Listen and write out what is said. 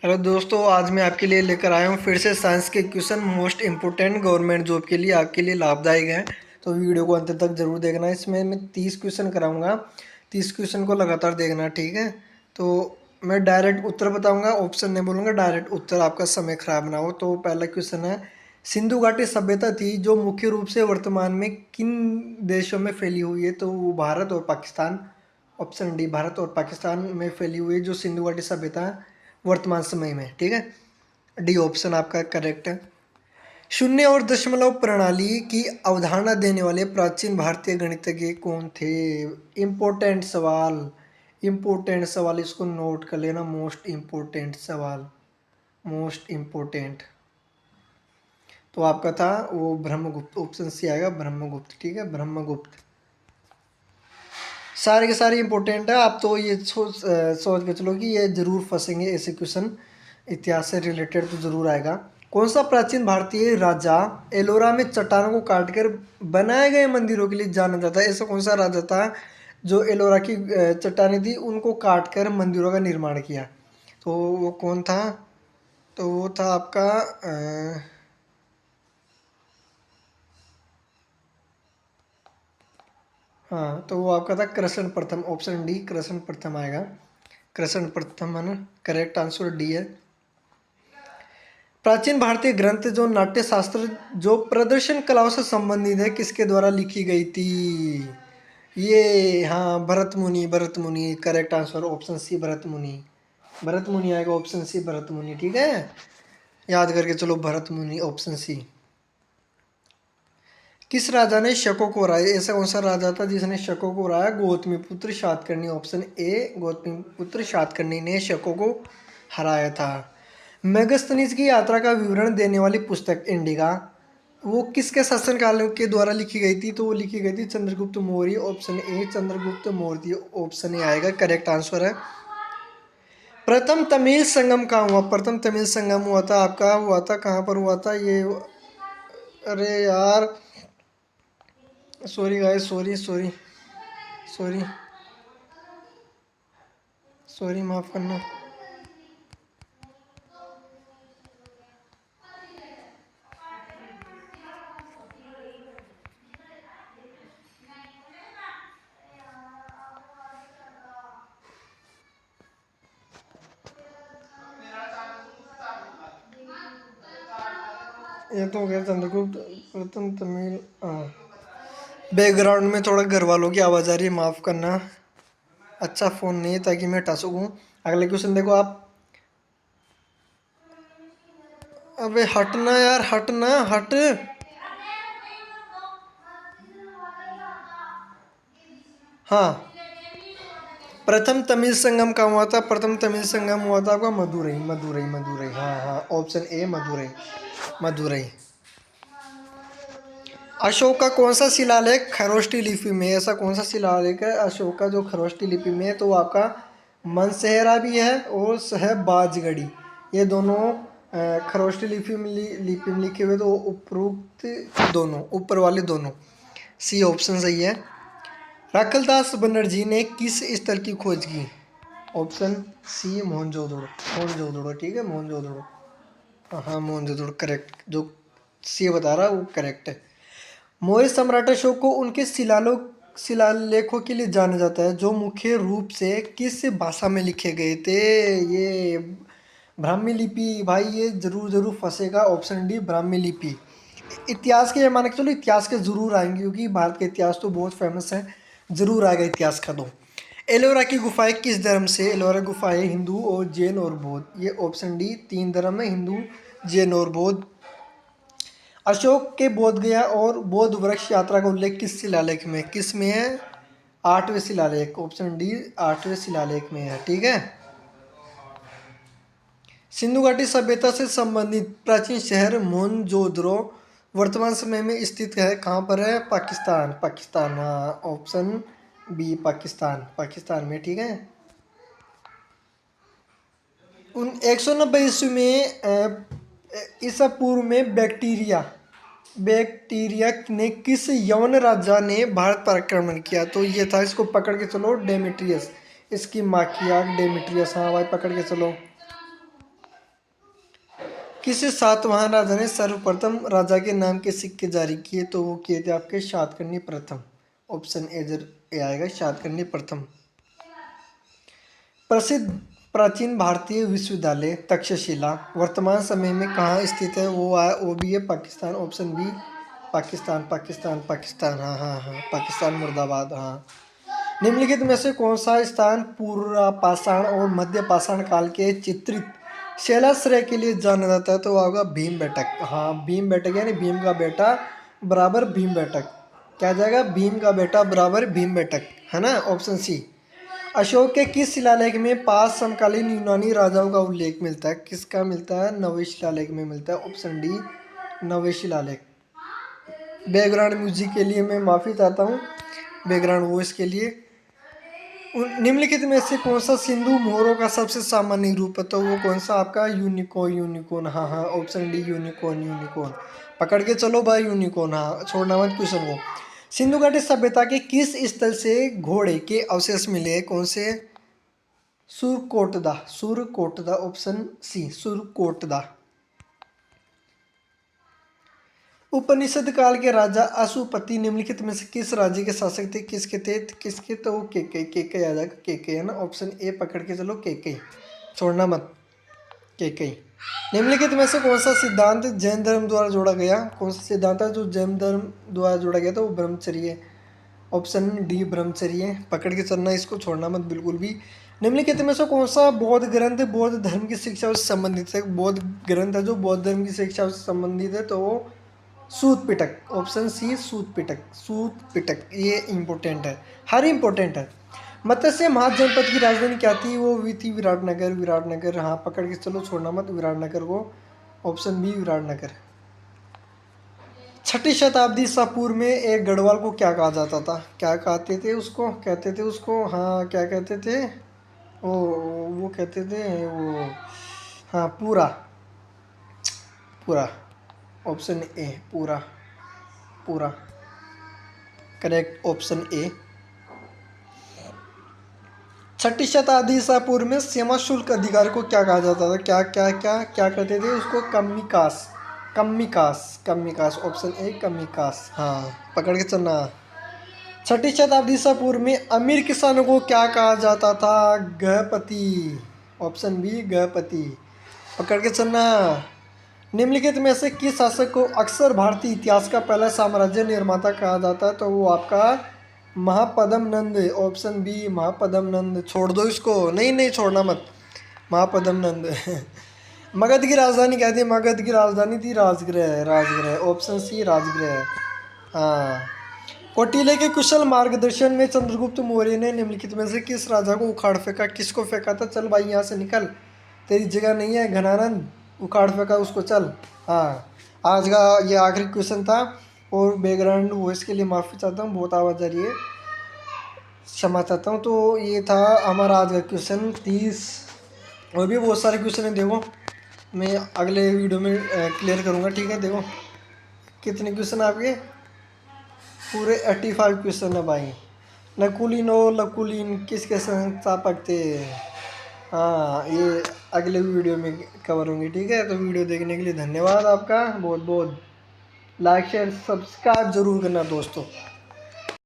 Hello दोस्तों, आज मैं आपके लिए लेकर आया हूँ फिर से साइंस के question most important government job के लिए आपके लिए लाभदायक हैं। तो वीडियो को अंत तक जरूर देखना। इसमें मैं 30 क्वेश्चन कराऊंगा। 30 क्वेश्चन को लगातार देखना, ठीक है। तो मैं डायरेक्ट उत्तर बताऊंगा, ऑप्शन नहीं बोलूँगा, डायरेक्ट उत्तर, आपका समय खराब ना हो। तो पहला क्वेश्चन है, सिंधु घाटी सभ्यता थी जो मुख्य रूप से वर्तमान में किन देशों में फैली हुई है? तो वो भारत और पाकिस्तान। ऑप्शन डी, भारत और पाकिस्तान में फैली हुई है जो सिंधु घाटी सभ्यता है वर्तमान समय में, ठीक है। डी ऑप्शन आपका करेक्ट है। शून्य और दशमलव प्रणाली की अवधारणा देने वाले प्राचीन भारतीय गणितज्ञ कौन थे? इम्पोर्टेंट सवाल, इम्पोर्टेंट सवाल, इसको नोट कर लेना। मोस्ट इम्पोर्टेंट सवाल, मोस्ट इम्पोर्टेंट। तो आपका था वो ब्रह्मगुप्त, ऑप्शन सी आएगा ब्रह्मगुप्त, ठीक है, ब्रह्मगुप्त। सारे के सारे इंपॉर्टेंट है। आप तो ये सोच के चलो कि ये जरूर फंसेंगे ऐसे क्वेश्चन, इतिहास से रिलेटेड तो जरूर आएगा। कौन सा प्राचीन भारतीय राजा एलोरा में चट्टानों को काटकर बनाए गए मंदिरों के लिए जाना जाता है? ऐसा कौन सा राजा था जो एलोरा की चट्टानें थी उनको काटकर मंदिरों का निर्माण किया? तो वो कौन था? तो वो था आपका हाँ, तो वो आपका था कृष्ण प्रथम। ऑप्शन डी, कृष्ण प्रथम आएगा। कृष्ण प्रथम है ना, करेक्ट आंसर डी है। प्राचीन भारतीय ग्रंथ जो नाट्य शास्त्र जो प्रदर्शन कलाओं से संबंधित है किसके द्वारा लिखी गई थी? ये हाँ, Bharat Muni, Bharat Muni correct answer, option C Bharat Muni. Bharat मुनि आएगा, ऑप्शन सी भरत मुनि, ठीक है। याद करके चलो, भरत मुनि, ऑप्शन सी। किस राजा ने शकों को हराया? ऐसा कौन सा राजा था जिसने शकों को हराया? गौतमी पुत्र शातकर्णी, ऑप्शन ए गौतमी पुत्र शातकर्णी ने शकों को हराया था। मेगास्थनीज की यात्रा का विवरण देने वाली पुस्तक इंडिका वो किसके शासनकाल के द्वारा लिखी गई थी? तो वो लिखी गई थी Chandragupta Maurya, option A Chandragupta Maurya, option A आएगा, करेक्ट आंसर है। प्रथम तमिल संगम कहाँ हुआ? प्रथम तमिल संगम हुआ था आपका, हुआ था कहाँ पर हुआ था ये? अरे यार, sorry guys, sorry sorry sorry sorry, माफ करना। ये तो हो गया चंद्रगुप्त प्रथम तमिल। हाँ, बैकग्राउंड में थोड़ा घर वालों की आवाज़ आ रही है, माफ़ करना। अच्छा फ़ोन नहीं है ताकि मैं हटा सकूँ। अगले क्वेश्चन देखो आप। अबे हटना यार, हटना, हट। हाँ, प्रथम तमिल संगम कहाँ हुआ था? प्रथम तमिल संगम हुआ था आपका मदुरई, मदुरई, मदुरई, हाँ हाँ, ऑप्शन ए मदुरई, मदुरई। अशोक का कौन सा शिलालेख खरोष्टी लिपि में? ऐसा कौन सा शिलालेख है अशोक का जो खरोष्टी लिपि में है? तो वो आपका मनसेहरा भी है और सहबाजगढ़ी, ये दोनों खरोष्टी लिपि में लिखे हुए। तो उपरोक्त दोनों, ऊपर वाले दोनों, सी ऑप्शन सही है। राखलदास बनर्जी ने किस स्थल की खोज की? ऑप्शन सी मोहनजोदड़ो, मोहनजोदड़ो, ठीक है, मोहनजोदड़ो। हाँ, मोहनजोदड़ो करेक्ट, जो सी बता रहा है वो करेक्ट है। मौर्य सम्राट अशोक को उनके शिलालेखों के लिए जाना जाता है जो मुख्य रूप से किस भाषा में लिखे गए थे? ये ब्राह्मी लिपि, भाई ये जरूर जरूर फंसेगा, ऑप्शन डी ब्राह्मी लिपि। इतिहास के, ये मान के चलो इतिहास के जरूर आएंगे क्योंकि भारत का इतिहास तो बहुत फेमस है, जरूर आएगा इतिहास का। दो, एलोरा की गुफाएं किस धर्म से? एलोरा गुफाएं हिंदू और जैन और बौद्ध, ये ऑप्शन डी, तीन धर्म है, हिंदू, जैन और बौद्ध। अशोक के बोध गया और बोध वृक्ष यात्रा का उल्लेख किस शिलालेख में, किस में है? आठवें शिलालेख, ऑप्शन डी आठवें शिलालेख में है, ठीक है। सिंधु घाटी सभ्यता से संबंधित प्राचीन शहर मोहनजोदड़ो वर्तमान समय में स्थित है कहाँ पर है? पाकिस्तान, पाकिस्तान, हाँ, ऑप्शन बी पाकिस्तान, पाकिस्तान में, ठीक है। 190 ईस्वी में ईसा पूर्व में बैक्टीरिया ने किस यवन राजा ने भारत पर आक्रमण किया? तो ये था, इसको पकड़ के चलो, डेमेट्रियस, इसकी माँ की आग डेमेट्रियस, हाँ भाई पकड़ के चलो। किस सातवाहन राजा ने सर्वप्रथम राजा के नाम के सिक्के जारी किए? तो वो किए थे आपके शातकर्णी प्रथम। ऑप्शन ए आएगा शातकर्णी प्रथम। प्रसिद्ध प्राचीन भारतीय विश्वविद्यालय तक्षशिला वर्तमान समय में कहाँ स्थित है? वो भी है पाकिस्तान। Option B Pakistan Pakistan Pakistan. हाँ हाँ हाँ, पाकिस्तान मुर्दाबाद। हाँ। निम्नलिखित में से कौन सा स्थान पूर्व पाषाण और मध्य पाषाण काल के चित्रित शैलाश्रय के लिए जाना जाता है? तो होगा भीम बेटक। हाँ, भीम बेटक यानी भीम का बेटा बराबर भीम बेटक। क्या जाएगा? भीम का बेटा बराबर भीम बेटक, है ना। Option C. अशोक के किस शिलालेख में 5 समकालीन यूनानी राजाओं का उल्लेख मिलता है? किसका मिलता है? नवे शिलालेख में मिलता है। ऑप्शन डी नवे शिलालेख। बैकग्राउंड म्यूजिक के लिए मैं माफ़ी चाहता हूँ, बैकग्राउंड वॉइस के लिए। निम्नलिखित में से कौन सा सिंधु मोहरों का सबसे सामान्य रूप है? तो वो कौन सा आपका? यूनिकॉर्न। हाँ हाँ, ऑप्शन डी यूनिकॉर्न। पकड़ के चलो भाई, यूनिकॉर्न। हाँ, छोड़ना मत क्वेश्चन को। सिंधु घाटी सभ्यता के किस स्थल से घोड़े के अवशेष मिले? कौन से? सुरकोटदा। Option C Surkotada. उपनिषद काल के राजा अशुपति निम्नलिखित में से किस राज्य के शासक थे? किसके थे? किसके? तो केकई आ जाएगा। केकई है ना। ऑप्शन ए पकड़ के चलो, केकई, छोड़ना मत, केकई। निम्नलिखित में से कौन सा सिद्धांत जैन धर्म द्वारा जोड़ा गया? कौन सा सिद्धांत है जो जैन धर्म द्वारा जोड़ा गया था? वो ब्रह्मचर्य। ऑप्शन डी ब्रह्मचर्य। पकड़ के चलना, इसको छोड़ना मत बिल्कुल भी। निम्नलिखित में से कौन सा बौद्ध ग्रंथ बौद्ध धर्म की शिक्षा से संबंधित है? बौद्ध ग्रंथ है जो बौद्ध धर्म की शिक्षा से संबंधित है, तो वो सूत पिटक। ऑप्शन सी सूत पिटक। ये इम्पोर्टेंट है, हर इम्पोर्टेंट है। मत्स्य महाजनपद की राजधानी क्या थी? वो भी थी विराटनगर। हाँ, पकड़ के चलो, छोड़ना मत विराटनगर को। Option B Viratnagar. 6ठी शताब्दी ईसा पूर्व में एक गढ़वाल को क्या कहा जाता था? क्या कहते थे उसको? हाँ, क्या कहते थे? वो कहते थे वो, हाँ, पूरा। ऑप्शन ए पूरा करेक्ट। Option A. 6ठी शताब्दी ईसा पूर्व में सीमा शुल्क अधिकारी को क्या कहा जाता था? क्या कहते थे उसको? कम्मिकास। ऑप्शन ए कम्मिकास। हाँ, पकड़ के चलना। 6ठी शताब्दी ईसा पूर्व में अमीर किसानों को क्या कहा जाता था? गृहपति। ऑप्शन बी गृहपति। पकड़ के चलना। निम्नलिखित में से किस शासक को अक्सर भारतीय इतिहास का पहला साम्राज्य निर्माता कहा जाता है? तो वो आपका महापद्म नंद। ऑप्शन बी महापद्म नंद। छोड़ दो इसको, नहीं छोड़ना मत, महापद्म नंद। मगध की राजधानी क्या थी? मगध की राजधानी थी राजगृह। Option C Rajgriha. हाँ। कौटिल्य के कुशल मार्गदर्शन में चंद्रगुप्त मौर्य ने निम्नलिखित में से किस राजा को उखाड़ फेंका? किसको फेंका था? चल भाई यहाँ से निकल, तेरी जगह नहीं है। घनानंद, उखाड़ फेंका उसको, चल। हाँ, आज का ये आखिरी क्वेश्चन था। और बैकग्राउंड वॉइस के लिए माफ़ी चाहता हूँ, बहुत आवाज़ आ रही है, क्षमा चाहता हूँ। तो ये था हमारा आज का क्वेश्चन 30। और भी बहुत सारे क्वेश्चन हैं, देखो मैं अगले वीडियो में क्लियर करूँगा, ठीक है। देखो कितने क्वेश्चन आपके, पूरे 85 क्वेश्चन है भाई। लकुलिन किसके संस्थापक थे? हाँ, ये अगले वीडियो में कवर होंगे, ठीक है। तो वीडियो देखने के लिए धन्यवाद आपका बहुत बहुत। लाइक शेयर सब्सक्राइब जरूर करना दोस्तों।